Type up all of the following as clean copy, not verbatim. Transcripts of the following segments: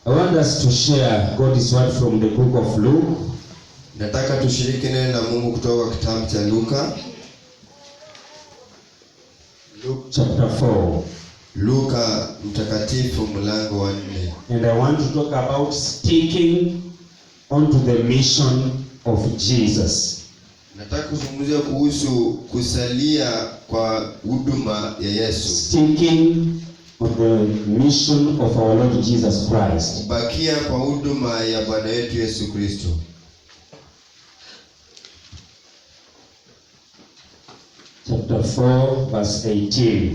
I want us to share God's word from the book of Luke. Nataka tushiriki neno la Mungu kutoka kitabu cha Luka. Luke chapter 4. Luka mtakatifu mlango wa 4. And I want to talk about sticking onto the mission of Jesus. Nataka kuzungumzia kuhusu kusalia kwa huduma ya Yesu. Sticking on the mission of our Lord Jesus Christ. Kubakia kwa huduma ya Bwana wetu Yesu Kristo. Chapter 4 verse 18.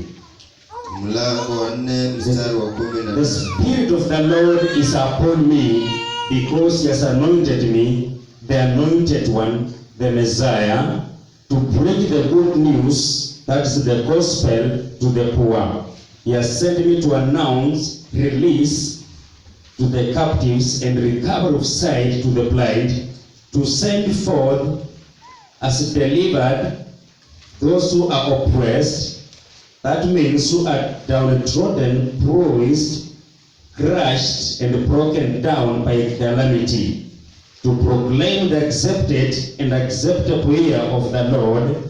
Mlango wa 4 mstari wa 10. The Spirit of the Lord is upon me, because He has anointed me, the anointed one, the Messiah, to bring the good news, that is the gospel, to the poor. He has sent me to announce release to the captives and recovery of sight to the blind, to send forth as delivered those who are oppressed, that means who are downtrodden, bruised, crushed, and broken down by calamity, to proclaim the accepted and acceptable year of the Lord,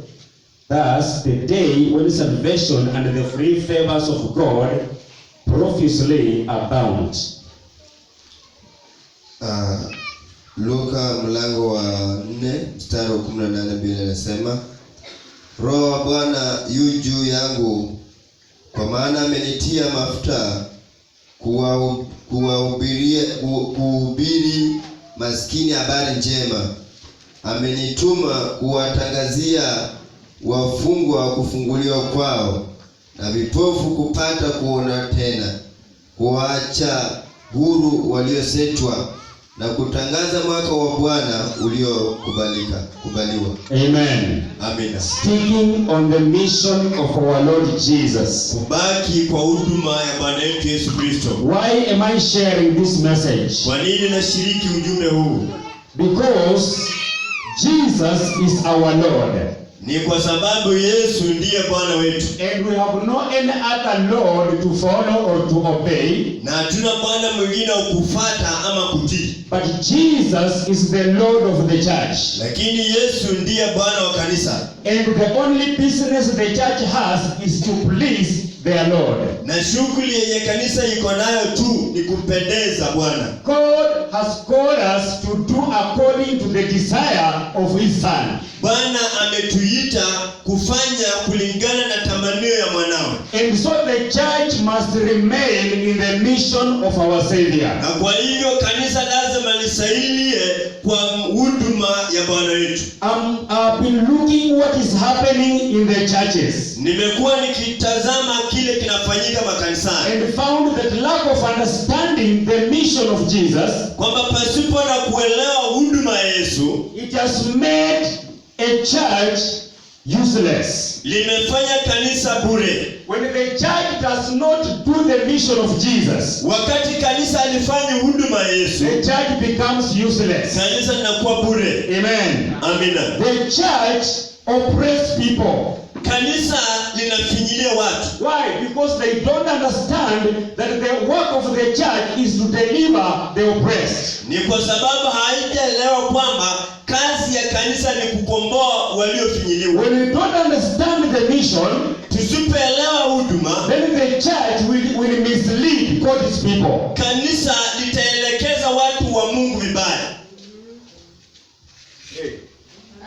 thus the day when salvation and the free favors of God profusely abound. Luka mlango wa 4 mstari wa 18 Biblia inasema, Roho wa Bwana yu juu yangu, kwa maana amenitia mafuta kuhubiri maskini habari njema. Amenituma kuwatangazia wafungwa kufunguliwa kwao, na vipofu kupata kuona tena, kuacha huru waliosetwa, na kutangaza mwaka wa Bwana kubaliwa. Amen. Amina. Sticking on the mission of our Lord Jesus. Kubaki kwa huduma ya Bwana wetu Yesu Kristo. Why am I sharing this message? Kwa nini nashiriki ujumbe huu? Because Jesus is our Lord. Ni kwa sababu Yesu ndiye Bwana wetu. And we have no any other Lord to follow or to obey. Na hatuna Bwana mwingine ukufuata ama kutii. But Jesus is the Lord of the church. Lakini Yesu ndiye Bwana wa kanisa. And the only business the church has is to please their Lord. Na shughuli yenye kanisa iko nayo tu ni kumpendeza Bwana. God has called us to do according to the desire of His Son. Bwana ametuita kufanya kulingana na tamanio ya mwanawe. And so the church must remain in the mission of our Savior. Na kwa hivyo kanisa lazima lisalie kwa huduma ya Bwana wetu. I've been looking what is happening in the churches. Nimekuwa nikitazama kile kinafanyika makanisani. And found that lack of understanding the mission of Jesus, kwamba pasipo na kuelewa huduma ya Yesu, it has made a church useless. Limefanya kanisa bure. When the church does not do the mission of Jesus, wakati kanisa alifanya huduma ya Yesu, the church becomes useless. Kanisa linakuwa bure. Amen. Amina. The church oppresses people. Kanisa linafinyilia watu. Why? Because they don't understand that the work of the church is to deliver the oppressed. Ni kwa sababu haijaelewa kwamba kazi ya kanisa ni kukomboa waliofinyiliwa. When we don't understand the mission, tusipoelewa huduma, then the church will mislead God's people. Kanisa litaelekeza watu wa Mungu vibaya. Hey.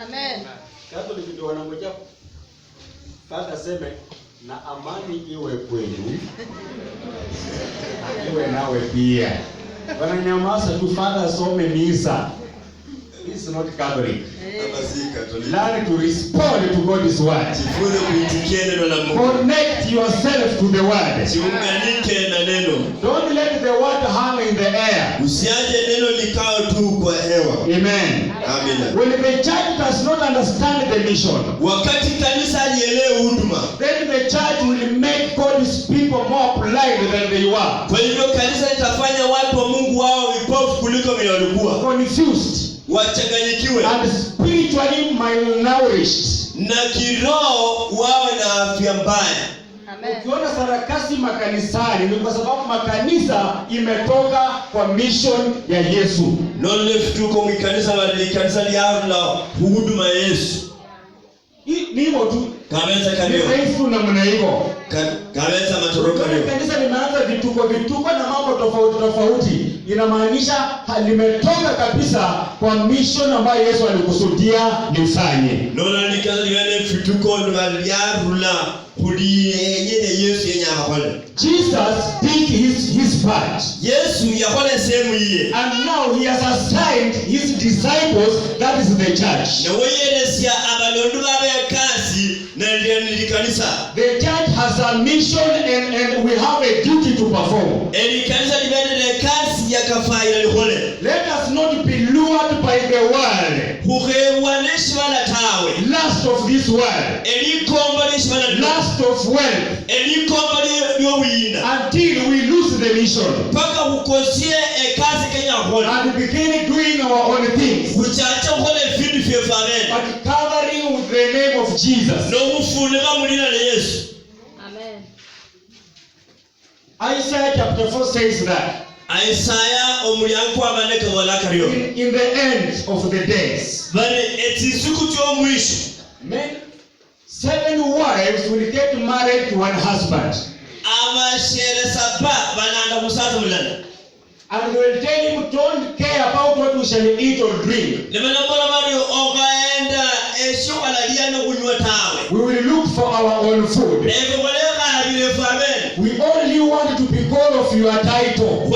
Amen. Catholic ndio wanangoja Father seme na amani iwe kwenu. Iwe nawe pia. Wananyamaza tu Father some misa. This is not Catholic. Learn to respond to God's word. Jifunze kuitikia neno la Mungu. Connect yourself to the word. Jiunganike na neno. Don't let the word hang in the air. Usiache neno likao tu kwa hewa. Amen. Amina. When the church does not understand the mission, wakati kanisa halielewi huduma, then the church will make God's people more blind than they were. Kwa hivyo kanisa litafanya watu wa Mungu wao vipofu kuliko vile walikuwa. Confused. Wachanganyikiwe. And spiritually malnourished. Na kiroho wawe na afya mbaya. Ukiona sarakasi makanisani ni kwa sababu makanisa imetoka kwa mission ya Yesu. Nole fituko mkanisa walikanisa liarula huduma ya Yesu. Ni hivyo tu. Kabenza kanyo. Yesu na mna hivyo. Kabenza matoroka leo. Kanisa limeanza vituko na mambo tofauti. Inamaanisha limetoka kabisa kwa mission ambayo Yesu alikusudia lifanye. Nona nikaza liwene fituko waliarula yenye Yesu yenye akole. Jesus did his part. Yesu yakole sehemu iye. And now he has assigned his disciples, that is the church. Na weyeresia abalondu babe kasi na kanisa. The church has a mission and we have a duty to perform. Kanisa libende kasi yakafaira lihole. Let us not be lured by the world. Hugewaneshi wala tawe. Lust of this world. Lust of wealth. Until we lose the mission. Paka hukosie kazi Kenya hole. And begin doing our own things. Uchacha hole vitu vya fare. But covering with the name of Jesus. No mufunika mulina na Yesu. Amen. Isaiah chapter 4 says that. Isaiah omulyango abaneka wala kariyo. In the end of the days. Bale etisiku tyo mwisho. Men 7 wives will get married to one husband. And they will tell him, don't care about what we shall eat or drink. We will look for our own food. We only want to be called of your title.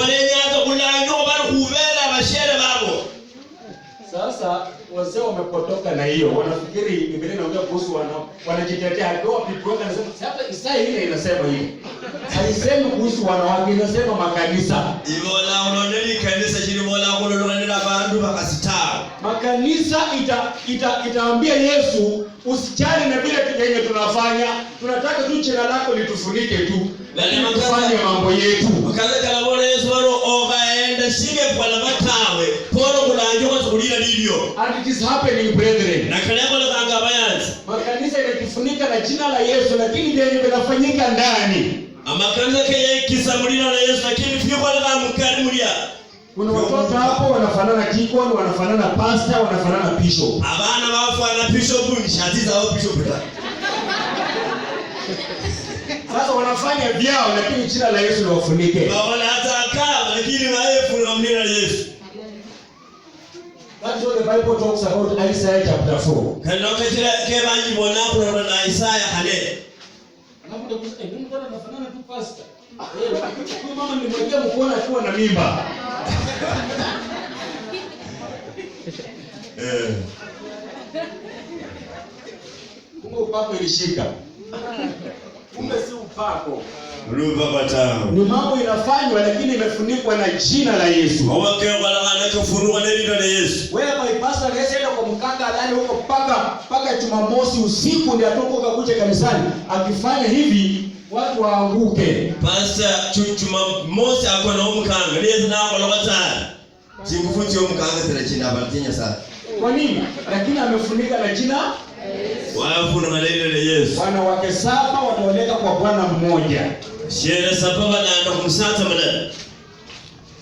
Sasa wazee wamepotoka na hiyo. Wanafikiri Biblia inaongea kuhusu wanajitetea. Ndio Biblia inasema hata Isaya ile inasema hivi. Haisemi kuhusu wanawake, inasema makanisa. Ibola unoneli kanisa chini bola kulolonela bandu bakasita. Makanisa itaambia Yesu usichane na vile yenye tunafanya. Tunataka tu jina lako litufunike tu. Tufanye mambo yetu. Makaza kala bola Yesu waro ogaenda shige kwa matawe. Poro kulanjoka kulila lilio. And it is happening, brethren. Na kale bola kanga bayanzi. Makanisa yanatufunika na jina la Yesu lakini ndio yanafanyika ndani. Amakanisa keye kisamulina na Yesu lakini fio kwa kama mkari mulia. Kuna watoto hapo wanafanana deacon, wanafanana pastor, wanafanana bishop. Abana bafanana bishop ni shati zao bishop ta. Sasa wanafanya vyao lakini jina la Yesu liwafunike. Baba hata kama lakini waefu na mnena Yesu. That's what the Bible talks about Isaiah chapter 4. Kana kachira kebanyi bona kuna na Isaiah hale. Anakuja kusema ndio mtu anafanana tu pastor. Huyu mama nilimwambia mkoona akiwa na mimba. Kumbe upako ilishika. Kumbe si upako. Ruba batao. Ni mambo inafanywa lakini imefunikwa na jina la Yesu. Wawake wala kufunua neno la Yesu. Wewe bypass anaenda kwa mkanga ndani huko paka Jumamosi usiku ndio atoka kuja kanisani. Akifanya hivi watu waanguke. Pastor Jumamosi akona umkanga. Lezi na kwa lwatana. Singufuti omukanga tera china abatinya sana. Kwa nini? Lakini amefunika na jina wafuna maneno ya Yesu. Wanawake 7 wataoleka kwa bwana mmoja. Shere 7 wanaenda kumsata maneno.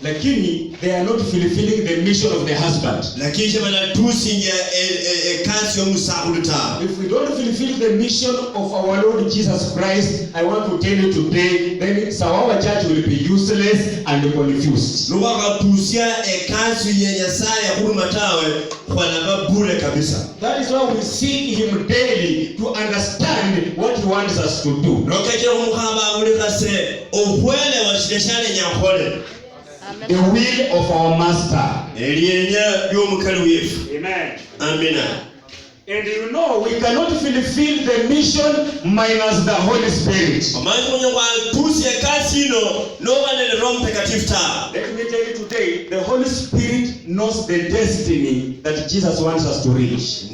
Lakini they are not fulfilling the mission of the husband. Lakini jamani tusinye kazi ya musahuluta. If we don't fulfill the mission of our Lord Jesus Christ, I want to tell you today, then our church will be useless and confused. Nuwaka tusia kazi ya Yesaya hurumatawe kwa namba bure kabisa. That is why we seek him daily to understand what he wants us to do. Lokeke umuhaba ulikase ohwele washideshane nyakole. The will of our master. Amen. Amen. And you know, we cannot fulfill the mission minus the Holy Spirit. Let me tell you today, the Holy Spirit knows the destiny that Jesus wants us to reach.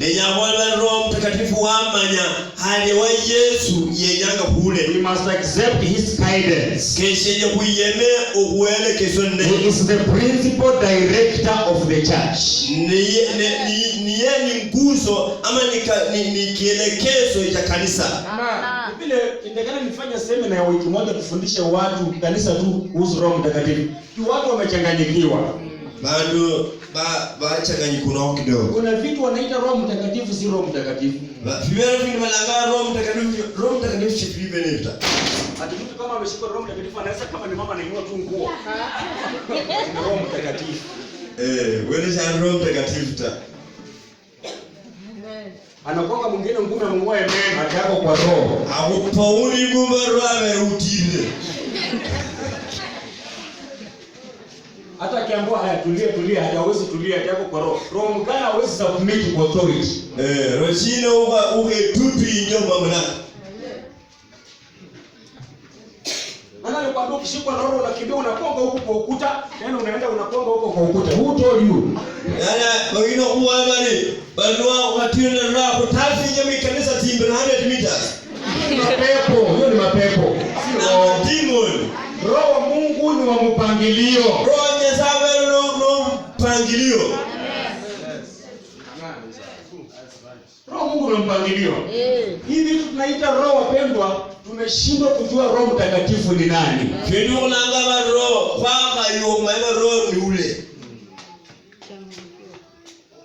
We must accept his guidance. He is the principal director of the church. Vile indekana nifanya semina ya wiki moja kufundisha watu kanisa tu kuhusu Roho Mtakatifu. Watu wamechanganyikiwa. Bado bachanganyikuna kidogo. Kuna vitu wanaita Roho Mtakatifu si Roho Mtakatifu. Vile vile malanga Roho Mtakatifu chifu benefita. Ati mtu kama ameshika Roho Mtakatifu anaweza kama ni mama anainua tu nguo. Roho Mtakatifu. Wewe ni Roho Mtakatifu ta. Anakuwa mwingine ngumi ameng'oa meno atako kwa roho. Akupauni ngumba roho amerutile. Hata akiambiwa haya tulia hawezi tulia atako kwa roho. Roho mgani hawezi submit kwa authority. Roshino uke tutu inyo mamana. Ana alikwambia ukishikwa na roho unakimbia unakonga huko kwa ukuta, tena unaenda unakonga huko kwa ukuta. Who told you? Wengine huwa bali balua wakatuna roho kutafi nyami kanisa timbe na 100 meters. Mapepo, hiyo ni mapepo. Sio demon. Roho wa Mungu ni wa mpangilio. Roho nyesawe no mpangilio. Roho Mungu ni mpangilio. Hivi tunaita roho wapendwa, tumeshindwa kujua Roho Mtakatifu ni nani. Kwenye unangaba roho kwa hiyo mwana roho ni ule.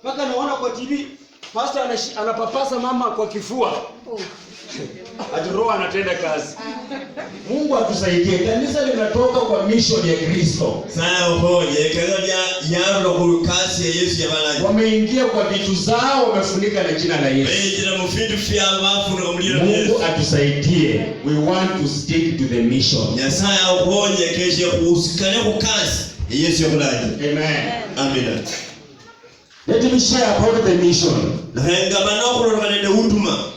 Paka naona kwa TV pastor anapapasa mama kwa kifua. Ati roho anatenda kazi. Mungu atusaidie. Kanisa linatoka kwa mission ya Kristo. Sana upoje kaza yaro kwa kazi ya Yesu ya bana. Wameingia kwa vitu zao wamefunika na jina la Yesu. Jina mfindu fia wafu na kumlira Yesu. Mungu atusaidie. We want to stick to the mission. Yesaya upoje kesho kuhusikana kwa kazi ya Yesu ya bana. Amen. Amina. Let me share about the mission.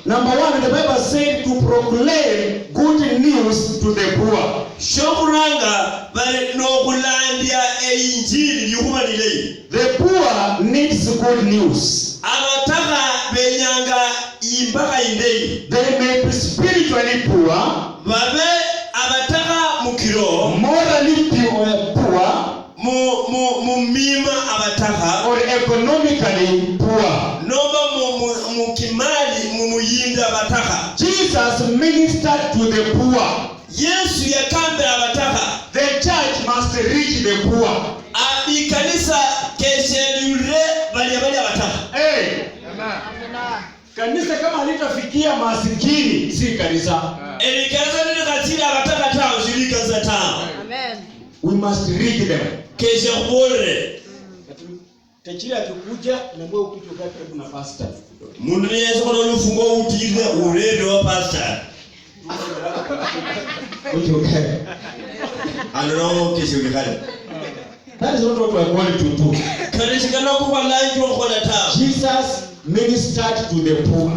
Number 1, the Bible said to proclaim good news to the poor. Shokuranga bale no kulandia injili yukumanile. The poor needs good news. Abataka benyanga imbaka indei. They may be spiritually poor. Babe abataka mukiro. Morally poor. Mumima abataka or economically poor. Noba mukimali mumuyinda abataka. Jesus ministered to the poor. Yesu yakambe abataka. The church must reach the poor. Ikanisa keshelure bali abataka. Hey. Kanisa kama halitafikia masikini si kanisa. Elikanisa ndio katili abataka tao shirika za tao. Amen. We must reach them. Kesha kubore. Tajiri akikuja na wewe ukuje karibu na pastor. Mundu yesu kono lufungo utile urede wa pastor. Okay. Anono kesho kikale. That is not what we are going to do. Kanishikana kwa life kwa tao. Jesus ministered to the poor.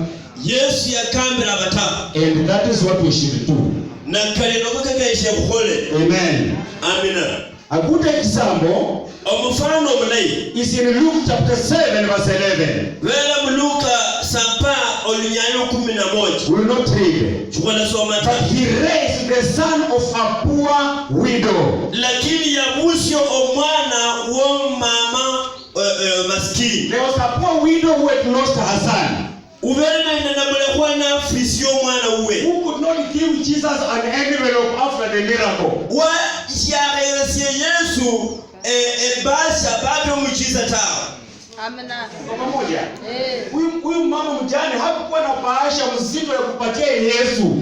Yesu yakambira abataka. And that is what we should do. Na kalino kakesha kubore. Amen. Amina. A good example Omufano omulai is in Luke chapter 7 verse 11. Wela muluka sapa olunyayo 11. We will not read. Chukwana soma But he raised the son of a poor widow. Lakini ya musyo omwana wo mama maskini. There was a poor widow who had lost her son. Uverena inanamulekwa na fisio mwana uwe. Who could not give Jesus an envelope after the miracle. Wa sharesia Yesu basha bado mujiza tao. Amina. Pamoja. Huyu mama mjane hakuwa na bahasha mzito ya kupatia Yesu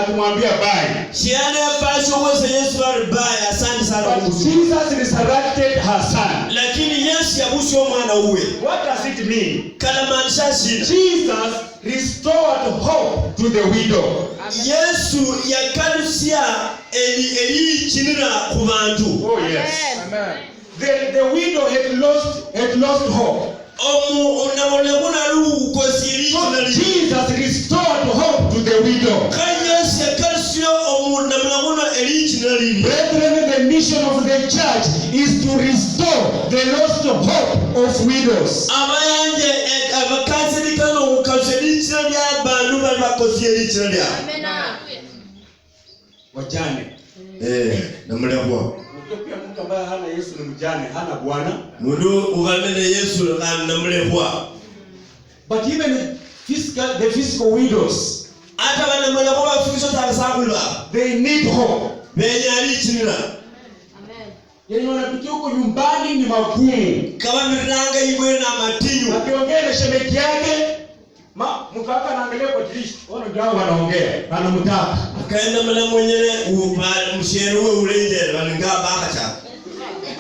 atimwambia bye. Shiane basho kwa Yesu bye asante sana Mungu. Jesus resurrected her son. Lakini Yesu yabusho mwana uwe. What does it mean? Kalamanisha shina. Jesus restored hope to the widow. Yesu yakalusia eli chinira ku bantu. Oh yes. Amen. The widow had lost hope. So Jesus restored hope to the widow. Brethren, the mission of the church is to restore the lost hope of widows. Wajane. Namulekwa. Pia mtu ambaye hana Yesu ni mjane, hana bwana. Mundu ugamene Yesu namulekwa. But even the physical widows, hata bana mwana kwa bafuso tasakulwa They need hope. benyali chinira Yenye wanapitia huko nyumbani ni magumu. kama miranga igwe na matinyu Akiongea na shemeji yake, mkaka anaangalia kwa dirisha. Ona ndio wanaongea. Anamtaka. kaenda mwana mwenyele msheru we urengere balinga bakacha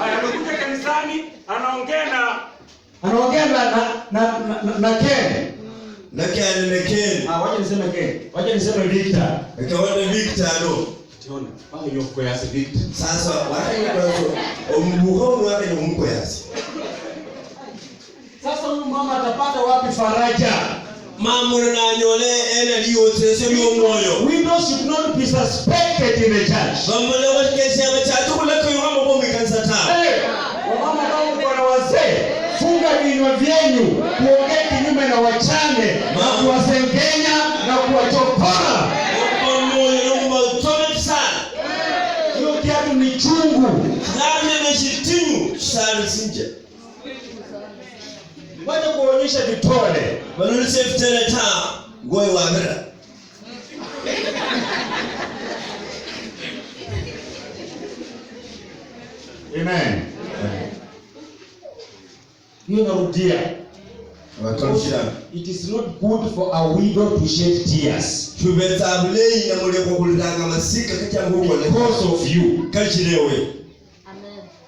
Anakuja kanisani, anaongea na Ken. nakane neken Wacha niseme Ken. Wacha niseme Victor. kawana Victor no Tiona, paka yoko yasi Victor. sasa watu umuhono wake ni umkoyasi Sasa huyu mama atapata wapi faraja? mamuro na nyole ene liyo tese liyo moyo Widows should not be suspected in the church. bamule wakesi ya machatu kuleka yuhama kwa mikansa ta Wamama wangu bwana wazee, funga vinywa vyenu kuongea kinyume na wachane na kuwasengenya na kuwachopora. moyo na mbatome sana Hiyo kiatu ni chungu. nani ameshitinyu sana sinje Wacha kuonyesha vitole. balule seftere ta goy wabira Amen. Hiyo narudia. wakamshira It is not good for a widow to shed tears tubeta bulei na mule kwa kulitanga masika kacha nguko because of you. kachilewe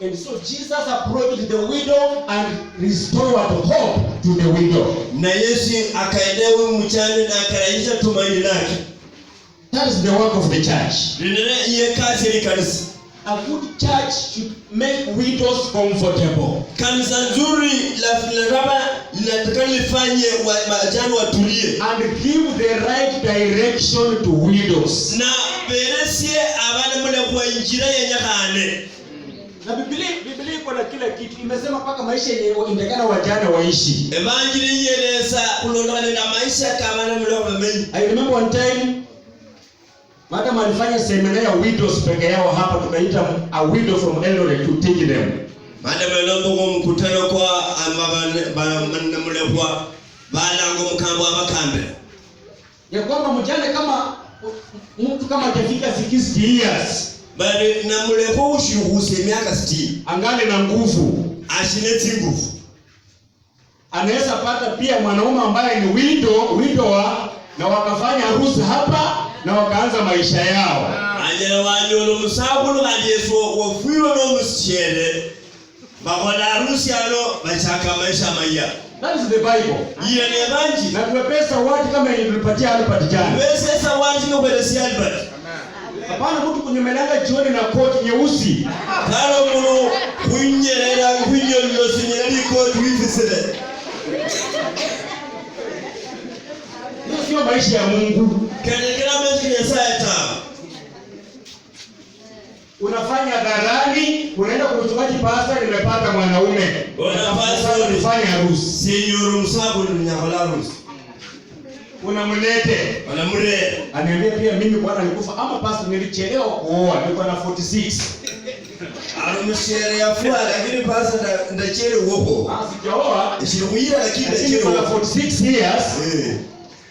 And so Jesus approached the widow and restored hope to the widow. na Yesu akaendewe mchane na akarahisha tumaini lake That is the work of the church. linene iye kazi ni kanisa A good church should make widows comfortable. kanisa nzuri la raba linataka lifanye majani watulie And give the right direction to widows. na beresie abana mule kwa injira yenye kane Na Biblia iko na kila kitu. Imesema mpaka maisha yenye indekana wajane waishi. evanjili yelesa kulondokana na maisha kama na mule kwa menyi I remember one time madam alifanya semina ya widows peke yao hapa, tukaita a widow from Eldoret to teach them. madam elombo kwa mkutano kwa amabana mule kwa balango mkambo abakambe Ya kwamba mjane kama mtu kama hajafika 60 years bali na mule kwa ushihuse miaka 60 angali na nguvu, ashine nguvu anaweza pata pia mwanaume ambaye ni widowa na wakafanya harusi hapa na wakaanza maisha yao. anyela wanyolo musabulu kanyeso wafuiro no musiele bakona harusi ano bachaka maisha maya That is the Bible. ile ni banji Na tumepesa watu kama yenye tulipatia Albert jana. wese sawanzi no belesi Albert Hapana mtu kunyemelanga jioni na koti nyeusi. kalo muno kunyerera kunyolo sinyeri ko twifisele Hiyo sio maisha ya Mungu. kenekera mezi ya saeta Unafanya dharani, unaenda kumchungaji pastor, nimepata mwanaume. Unapaswa unafanya harusi. senyoro musabulu nyakolarus Unamlete. anamure Aniambia pia mimi bwana nilikufa ama pastor nilichelewa kuoa, nilikuwa na 46. arumushere yafua lakini pasa ndachere wopo Sijaoa. ishirumuira lakini ndachere Nilikuwa na wopo 46 years.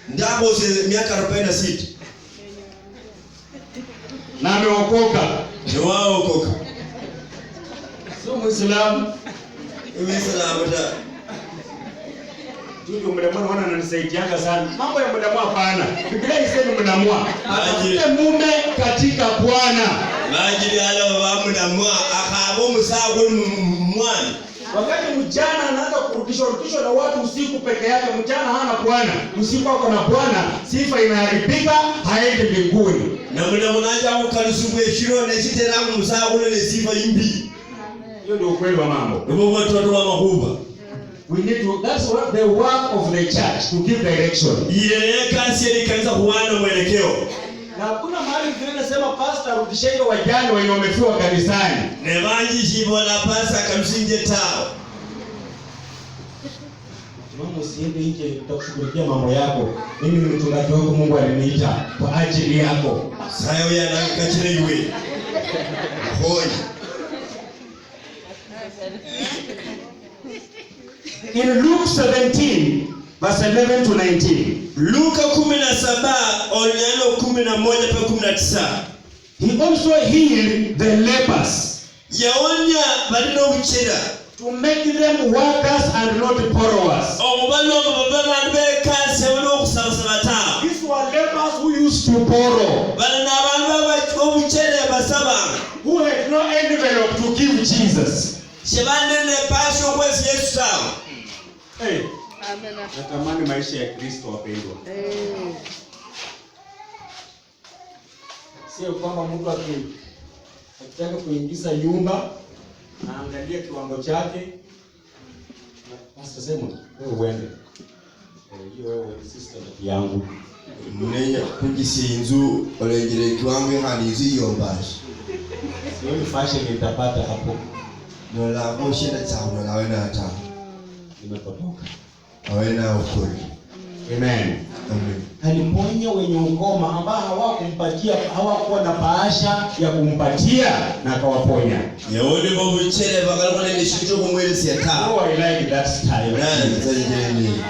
ndabo se miaka 46 Na ameokoka. ni wao koka Sio Muislamu. Uislamu da Ndio mlemwa wana ananisaidianga sana. Mambo ya mlemwa hapana. Biblia inasema mlemwa atafute mume katika Bwana. majili ala bamu na mwa akabo musago mwani Wakati mjana anaanza kurudishwa na watu usiku peke yake, mjana hana Bwana, usiku ako na Bwana, sifa inaharibika, haendi mbinguni. na muna munaja ukalisuwe shiro ne sitera musago ne sifa imbi Hiyo ndio ukweli wa mambo. ndio watu wa mahuba We need to, that's what the work of the church, to give direction. yeye kasi ni kanisa kuana mwelekeo Na hakuna mahali tunasema pastor rudisheni wajane wenye wamefiwa kanisani. ne banji shibona pasa kamsinje tao Mama usiende nje nitakushughulikia mambo yako. Mimi ni mchungaji wako, Mungu aliniita kwa ajili yako. sayo ya na kachire iwe hoi In Luke 17, verse 11 to 19. Luka 17 onyalo 11 pa 19. He also healed the lepers Yaonya balino buchera to make them workers and not borrowers. Obalongo babana bekase bano kusabasabata. These were lepers who used to borrow, Bana abantu obuchera basaba who had no envelope to give Jesus. Shebanene pasho kwesi Yesu sawa. Hey, amen. Natamani maisha ya Kristo wapendwa. Sio kwamba mtu akitaka kuingiza nyumba naangalia kiwango chake. Pastor Simon, wewe uende. Hiyo wewe sister yangu. Mnenya kujisinzu olengere kiwango hali hiyo basi. Sio fashion nitapata hapo. Nola hapo shida changu na wewe hata. Nimepotoka. Wewe na ukuri. Amen. Amen. Aliponya wenye ukoma ambao hawakuwa na bahasha ya kumpatia na akawaponya. Yaone bobuchera bakalona ni shinto kumweleza ta. Oh, I like that style. Amen.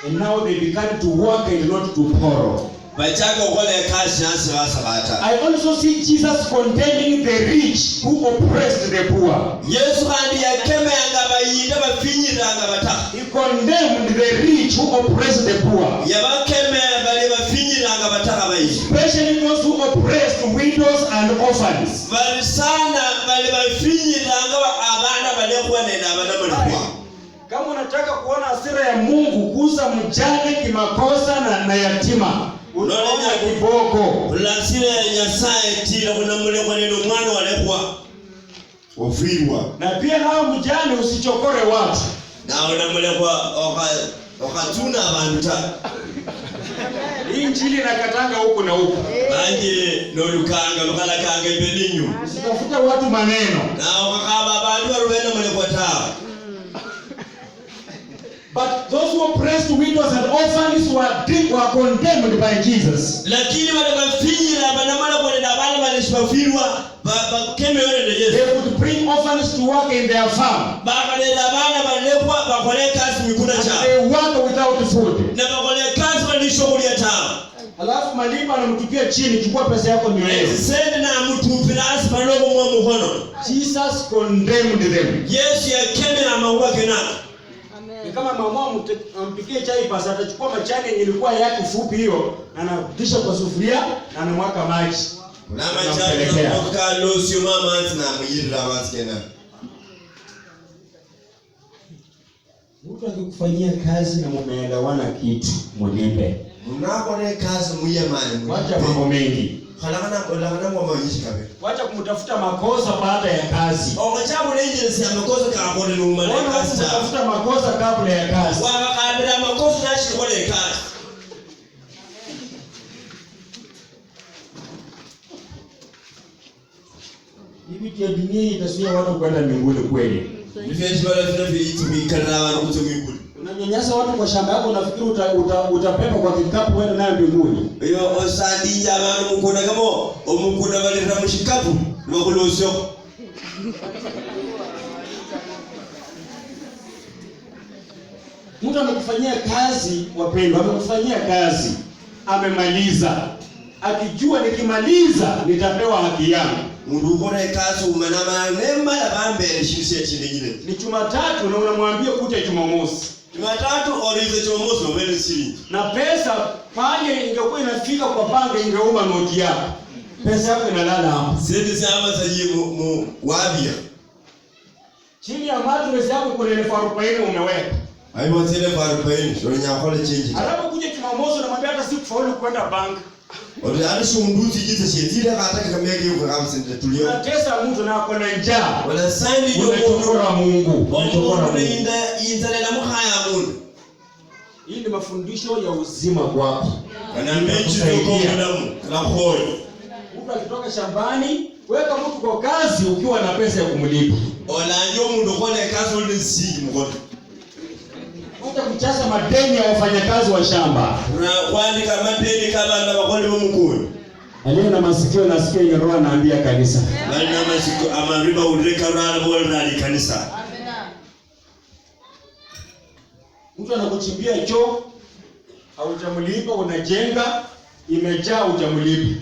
And now they began to work and not to borrow. Bachaka ukole kazi nansi basabata. I also see Jesus condemning the rich who oppressed the poor. Yesu kandi yakeme yangabayinda bafinyira ngabata. He condemned the rich who oppressed the poor. Yabakeme bali bafinyira ngabata kabayi. Especially those who oppressed widows and orphans. Bali sana bali bafinyira ngaba abana bali kuonena abana bali. Kama unataka kuona hasira ya Mungu, kuza mjane kimakosa na yatima. Unaona kiboko. Ulasire Nyasaye tira kuna mule kwa neno mwana walekwa. Ofirwa. Na pia nao mjane usichokore watu. Na unamule kwa okatuna abantu ta. Hii injili inakatanga huko na huko. Bangi no lukala kanga ipelinyu. Usitafuta watu maneno. Na okakaba abantu barubena mule kwa taa. But those who oppressed widows and orphans were condemned by Jesus. Lakini wale mafinyira banamala kwa nenda bana balishafirwa bakeme yone de Yesu. They would bring orphans to work in their farm. Bakalenda bana balekwa bakole kazi mikuna cha. They work without food. Na bakole kazi balishoguli taa. Alafu malipa anamtupia chini, chukua pesa yako ni wewe. Send na mtupira asipalogo mwa muhono. Jesus condemned them. Yesu yakeme na maua kena. Kama mama ampikie chai basi atachukua machani yenye ilikuwa yake fupi hiyo, anatisha kwa sufuria na anamwaka maji. Na machani kwa losio mama na mwira maskena. Mtu akikufanyia kazi na mumeelewana kitu, mulipe. Mnakone kazi muyemani. Wacha mambo mengi. Halakana mwa yishikabe. Wacha kumtafuta makosa baada ya kazi. Okachabu lenje si amakosa kakole numane kazi ta. Tafuta makosa kabla ya kazi. Wakakabira makosa na shikole kazi. Hivi ya dunia itasuia watu kwenda mbinguni kweli? Nifeji wala tunavitu bikana wana kutumikuli. Unanyanyasa watu kwa shamba yako, unafikiri utapepa kwa kikapu wewe nayo mbinguni? Iyo osandi abantu mukunda kamo omukunda balira mushikapu bakulosyo. Mtu amekufanyia kazi, wapendwa, amekufanyia kazi, amemaliza, akijua nikimaliza nitapewa haki yangu. Mundu ukore kazi umanama nema ya bambere shirisi chindegile. Ni Jumatatu na unamwambia kuja Jumamosi. Jumatatu orize Jumamosi wabele shilingi. Na pesa pale ingekuwa inafika kwa banka ingeuma noti yako. Pesa yako inalala hapo. Sisi sema saji mu wabia. Chini ya mattress yako kuna 40,000 umeweka. Aibo tele farupaini, shoni nyakole change. Alafu kuja Jumamosi unamwambia hata sikufaulu kwenda banka. Odi alisho unduzi jita shetira kataka kameke yuko hamsini tulio. Unatesa mtu na akona njaa. Wala saini ndio unachokora Mungu. Unachokora Mungu. Inzale na muhaya Mungu. Hii ni mafundisho ya uzima kwako. Kana mechi ndio damu na hoi. Mtu akitoka shambani, weka mtu kwa kazi ukiwa na pesa ya kumlipa. Ola ndio mtu kone kazi ule si mkono. Hata kuchasa madeni ya wafanyakazi wa shamba. Na kuandika madeni kama na bakole mkuu. Aliye na masikio nasikia yenye roho anaambia kanisa. Bali na masikio amariba uleka roho bora kanisa. Mtu anakuchimbia choo, haujamlipa, unajenga, imejaa, hujamlipa.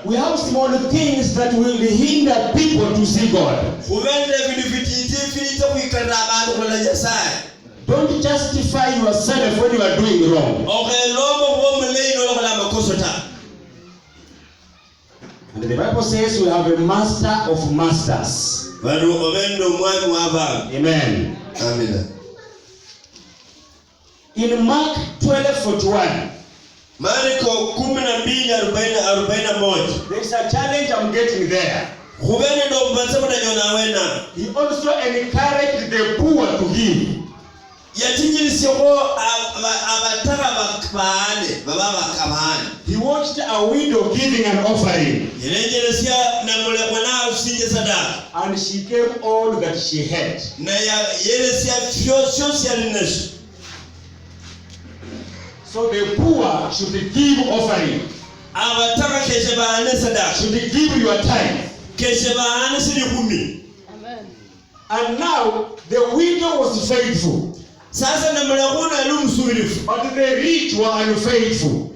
We have small things that will hinder people to see God. Don't justify yourself when you are doing wrong. And the Bible says we have a master of masters. Amen. Amen. In Mark 12:41, there is a challenge I'm getting there. He also encouraged the poor to give. He watched a widow giving an offering, and she gave all that she had. So the poor should give offering. Should give your time. Amen. And now the widow was faithful. But the rich were unfaithful.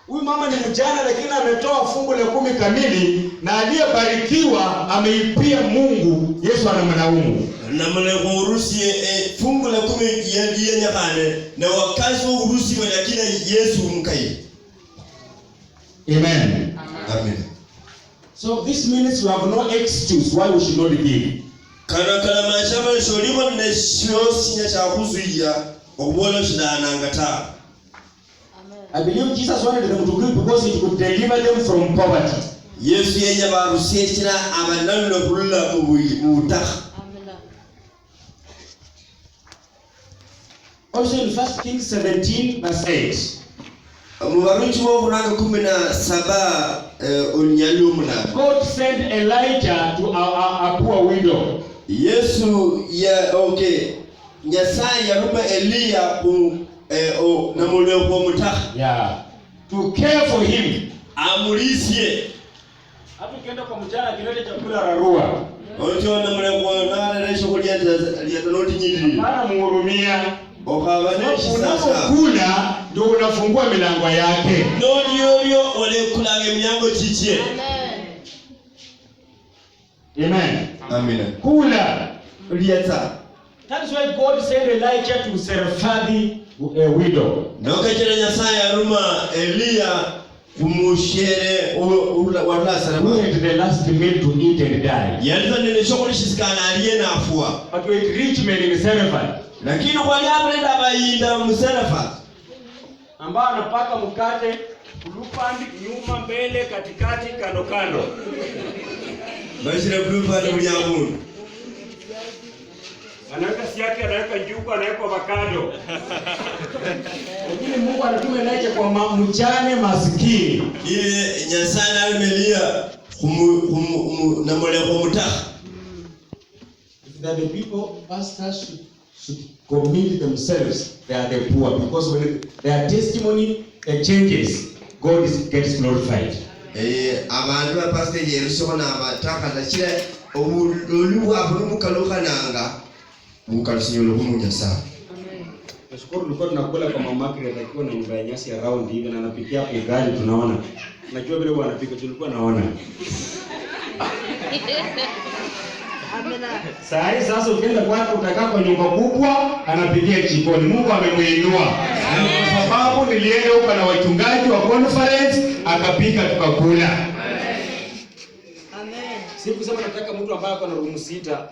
Huyu mama ni mjana lakini ametoa fungu la 10 kamili, na aliyebarikiwa ameipia Mungu. Yesu anamlaumu. Namle kwa urusi fungu la 10 yenye nyakane na wakazi wa urusi lakini Yesu mkai. Amen. Amen. So this means we have no excuse why we should not give. Kana mashamba sholimo na shosi nya cha kuzuia obolo shidana ngata. I believe Jesus wanted them to give because it could deliver them from poverty. Yesu yenye barusi china amanalo kulla muta. Also in 1 Kings 17:8. God sent Elijah to a poor widow. Yesu ya okay. Nyasai ya ruba Elia na mulio kwa mutaka. Yeah. To care for him. Amulisie. Hapo kienda kwa mjana kilete chakula rarua. Ocho na mulio kwa na resho kulia tanoti nyingi. Bana muhurumia. Unapokula ndio unafungua milango yake. Ndio ole kulange milango chichie. Amen. Amen. Kula lieta. That is why God sent Elijah to Serephathi, a widow. Nokachera Nyasaye aruma Elia kumushere wala sana. Who had the last meal to eat and die. Yalikuwa ni shughuli shisikana aliena afua. But with rich men in Serephathi. Lakini kwa liabrenda bayinda Serephathi ambao anapaka mkate ulupandi nyuma mbele katikati kando kando. Bashira ulupandi mliamu. Anaweka siaki, anaweka njugu, anaweka avocado. Lakini Mungu anatuma Elijah kwa mjane maskini. Ile Nyasaye alimelia na mole kwa mutaka. That the people, pastors should commit themselves. They are the poor, because when their testimony changes, God gets glorified. Abantu ba pastor Yeruso na abataka ndachira obulu abulu kalukananga mukalusinyolo kumunyasa. Amen. Nashukuru tulikuwa tunakula kwa mama yake atakiwa na nyumba ya nyasi around hivi na anapikia hapo ugali tunaona. Najua vile bwana anapika tulikuwa naona. Sasa ukienda kwake utakaa kwa nyumba kubwa anapikia jikoni. Mungu amemuinua. Kwa sababu nilienda huko na wachungaji wa conference akapika tukakula. Amen. Sikusema nataka mtu ambaye ako na room 6.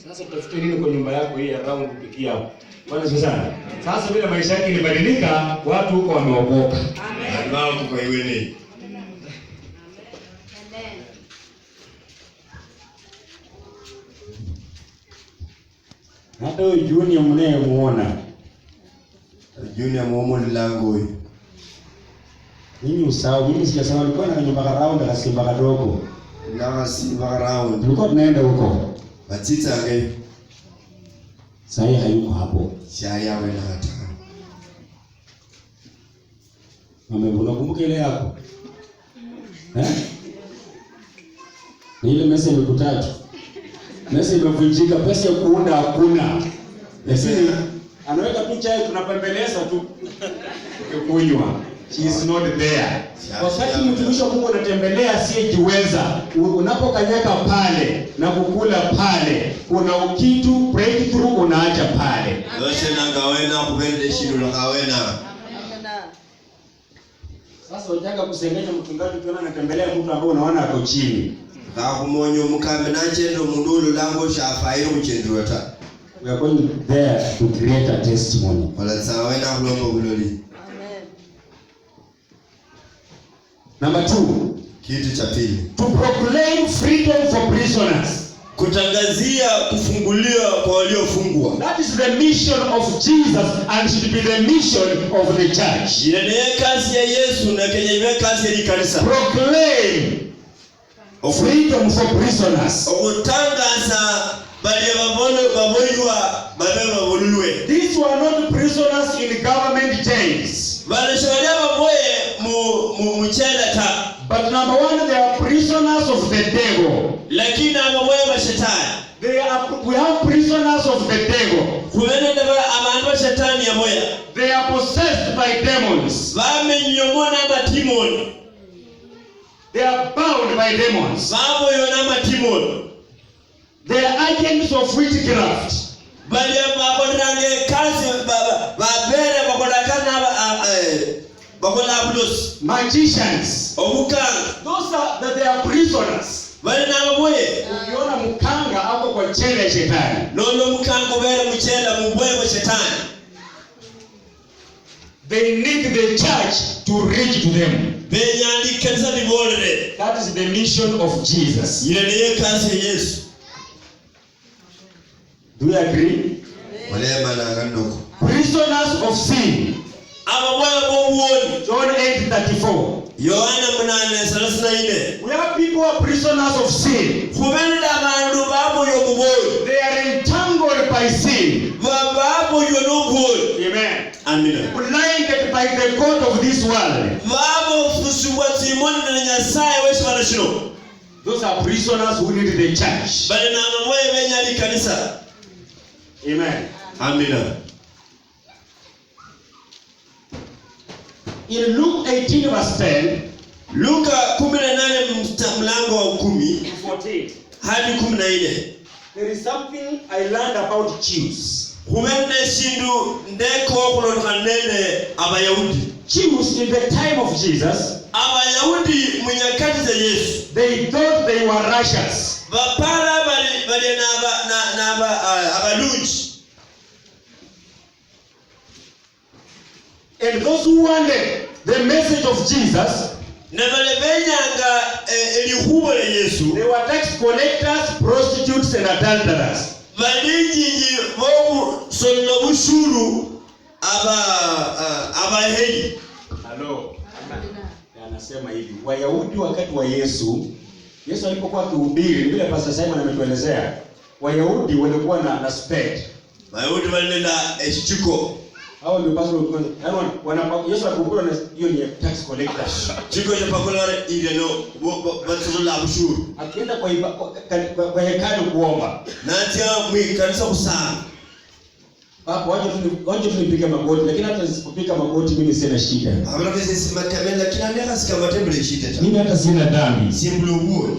Sasa tutafute nini kwa nyumba yako hii around kupikia hapo? Bwana sana. Sasa vile maisha yake ilibadilika, watu huko wameokoka. Amen. Ndio kwa iwe ni. Hata huyu Junior mnayemuona. Junior muomo lango huyu. Mimi usahau, mimi sijasema nilikuwa na nyumba round na simba kadogo. Na simba round. Tulikuwa tunaenda huko. Batita ngai. Sasa hayuko hapo. Shaya wena hata. Mama, unakumbuka ile yako? Ni ile mesa imekutatu. Mesa imevunjika, pesa ya kuunda hakuna. Lakini anaweka picha yake tunapembeleza tu. Ukikunywa. She is not there. Wakati mtumishi wa Mungu anatembelea asiyejiweza, unapokanyaka pale na kukula pale, kuna kitu breakthrough unaacha pale. Yote na gawena kupende shindo na gawena. Sasa unataka kusengenya mchungaji ukiona anatembelea mtu ambaye unaona ako chini. Kakumonyo mukambe nachendo mundulu lango shafairo mchendurata. We are going there to create a testimony. Wala sawena kulomba buloli. Number 2, kitu cha pili, to proclaim freedom for prisoners. Kutangazia kufunguliwa kwa waliofungwa. That is the mission of Jesus and should be the mission of the church. Ile ni kazi ya Yesu na Kenya iwe kazi ya kanisa. Proclaim freedom for prisoners. Kutangaza bali baboywa babulwe. These were not prisoners in government jails. Bali shawalia baboye mu chela ta. But number 1, they are prisoners of the devil. Lakini baboye mashetani. We have prisoners of the devil. Kuwene ndaba amandu shetani ya moya. They are possessed by demons. Bamenyomona batimoni. They are bound by demons. Babo yona batimoni. They are agents of witchcraft. Bali bakodrange kazi babere bakodakana bakola ablos. Magicians. Obukanga. Those are they are prisoners. Bali na baboye. Ukiona mkanga hapo kwa chele ya shetani. Nono mkanga bere mchela mubwe wa shetani. They need the church to reach to them. Benyali kanisa libole. That is the mission of Jesus. Ile ni kazi ya Yesu. Do you agree? wale manangandoko. Prisoners of sin. Ababoye bobuoni. John 8:34. Yohana 8:34. We have people who are prisoners of sin. Kubenda abantu babo yobuboyi. They are entangled by sin. Babo yonobuboyi. Amen. Amina. Blinded by the god of this world. Babo fusubwa timoni na nyasaye wewe wanashino. Those are prisoners who need the church. Bali na mamoye benyali kanisa. Amen. Amina. In Luke 18:10, Luka 18 mlango wa 10 14, hadi 14. there is something I learned about Jews. Kumene shindu ndeko kulotoka nene abayahudi. Jews in the time of Jesus, Abayahudi mnyakati za Yesu. they thought they were righteous. Bapala bali na abalunji. And those who wanted the message of Jesus, Na bale benyanga elihubo la Yesu. they were tax collectors, prostitutes and adulterers. Balinjiji bobu sonno bushuru abaheli. Hello. Anasema hivi, Wayahudi wakati wa Yesu alipokuwa akihubiri, vile Pastor Simon ametuelezea, Wayahudi walikuwa na spec. Wayahudi walenda eshiko. Hao ndio pastor Yesu alikuwa na hiyo ni tax collectors. Chiko cha pakolare ile no batuzula bushuru. Akienda kwa hekalu kuomba. Na atia kanisa kusana. Hapo waje tunipige magoti, lakini hata nisipopika magoti mimi sina shida. Abra kesi makamela kila miaka sikamate mbele shida. Mimi hata sina dhambi. Simple huo.